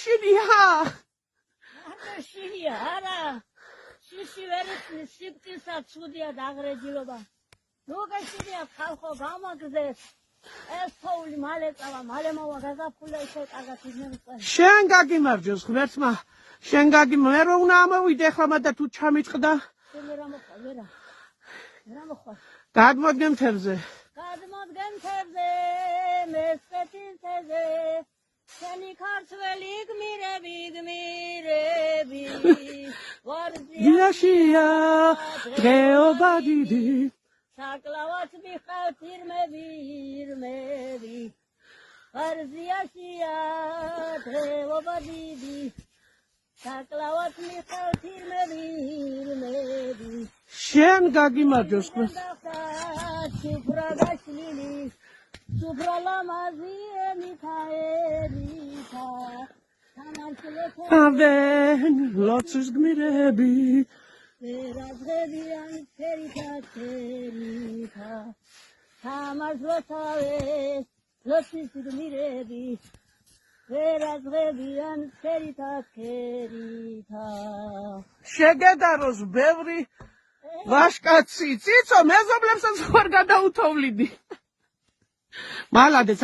შინია შინია არა შიში ვერიცნი სიკვდილსაც ცუდია დაღრეჯილობა ნუგაშინია ხალხო გამაგზეს ეს თოვლი მალე წავა მალე მოვა გაზაფხული ისე კარგად იზნებს შენ გაგიმარჯოს ღმერთმა შენ მე რო უნდა ამოვიდე ახლა და თუ ჩამიწყდა რა მოხდა გადმოდგენ თერზე მესპეთილთეზე შენი ქართველი გმირები ვარდიაშია დღეობა დიდი საკლავად მიხავთ ირმები ვარდიაშია დღეობა დიდი საკლავად მიხავთ ირმები შენ გაგიმარჯოს ავენ ლოცვის გმირები ვერაზღებიან თერითა სამართლოსავეს ლოცვის გმირები ვერაზღებიან თერითა შეგედაროს ბევრი ვაშკაცი ციცო მეზობლებსაც ხარ გადაუთოვლიდი მალადეს